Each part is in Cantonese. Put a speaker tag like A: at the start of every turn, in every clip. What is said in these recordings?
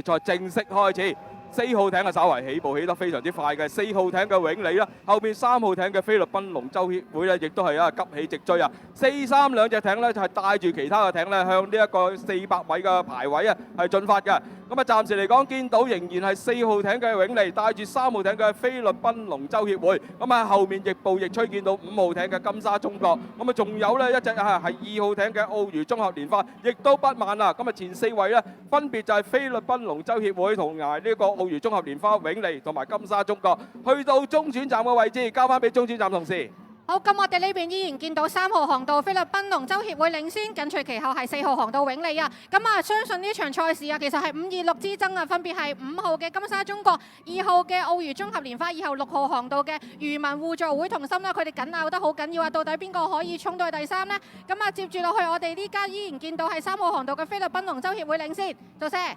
A: 決賽正式開始。4號艇嘅稍為起步起得非常之快嘅，4號艇嘅永利啦，後面3號艇嘅菲律賓龍舟協會咧，亦都係急起直追啊！4、3兩隻艇咧就係帶住其他嘅艇咧向呢一個400位嘅排位啊係進發嘅。咁啊暫時嚟講見到仍然係4號艇嘅永利帶住3號艇嘅菲律賓龍舟協會，咁啊後面亦步亦趨見到5號艇嘅金沙中國，咁啊仲有咧一隻係2號艇嘅澳娛綜合蓮花，亦都不慢啦。咁啊前4位咧分別就係菲律賓龍舟協會同埋呢個澳娛綜合蓮花永利同埋金沙中國，去到中轉站嘅位置，交翻俾中轉站同事。
B: 好，咁我哋呢邊依然見到3號航道菲律賓龍舟協會領先，緊隨其後係4號航道永利啊！咁啊，相信呢場賽事啊，其實係5、2、6之爭啊，分別係5號嘅金沙中國、2號嘅澳娛綜合蓮花，以後6號航道嘅漁民互助會同心啦，佢哋緊咬得好緊要啊！到底邊個可以衝到去第3呢？咁啊，接住落去我哋呢家依然見到係3號航道嘅菲律賓龍舟協會領先，做謝。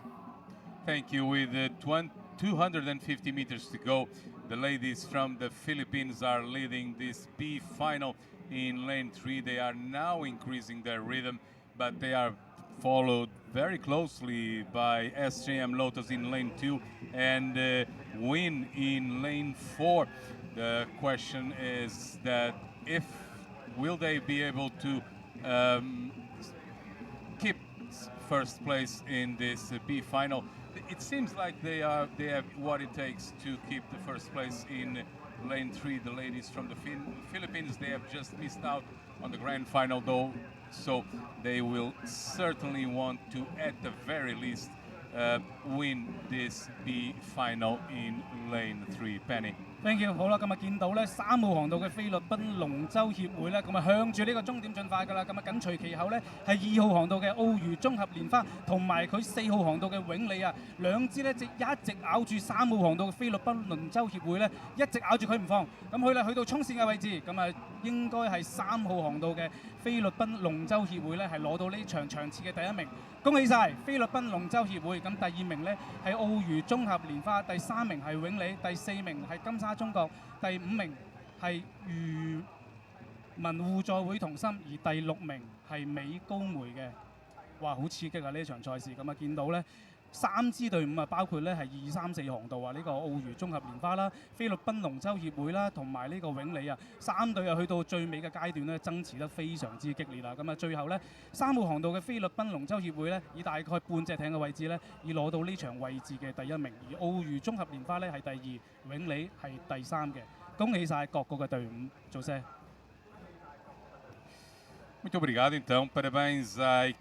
C: Thank you. With 250 meters to go, the ladies from the Philippines are leading this B final in lane 3. They are now increasing their rhythm, but they are followed very closely by SJM Lotus in lane 2 and Win in lane 4. The question is that will they be able to keep first place in this B final? It seems like they have what it takes to keep the first place in lane 3. The ladies from the Philippines, they have just missed out on the grand final though, so they will certainly want to, at the very least, win this B final in lane 3. Penny.
D: Thank you。好啦，咁啊見到咧3號航道嘅菲律賓龍舟協會咧，咁啊向住呢個終點進發㗎啦。咁啊緊隨其後咧係2號航道嘅澳娛綜合蓮花同埋佢4號航道嘅永利啊，兩支咧一直咬住3號航道嘅菲律賓龍舟協會咧，一直咬住佢唔放。咁佢咧去到衝線嘅位置，咁啊應該係3號航道嘅菲律賓龍舟協會咧係攞到呢場場次嘅第1名。恭喜晒菲律賓龍舟協會！咁第2名咧係澳娛綜合蓮花，第3名係永利，第4名係金沙中國，第5名係漁民互助會同心，而第6名係美高梅嘅。哇！好刺激啊！呢場賽事咁啊，見到咧3支隊伍啊，包括咧係2、3、4航道啊，呢個澳娛綜合蓮花啦、菲律賓龍舟協會啦，同埋呢個永利啊，3隊啊去到最尾嘅階段咧，爭持得非常之激烈啦。咁啊，最後咧3號航道嘅菲律賓龍舟協會咧，以大概半隻艇嘅位置咧，以攞到呢場位置嘅第1名，而澳娛綜合蓮花咧係第2，永利係第3嘅。恭喜晒各個嘅隊伍，做聲。
C: Muito obrigado, então. Parabéns à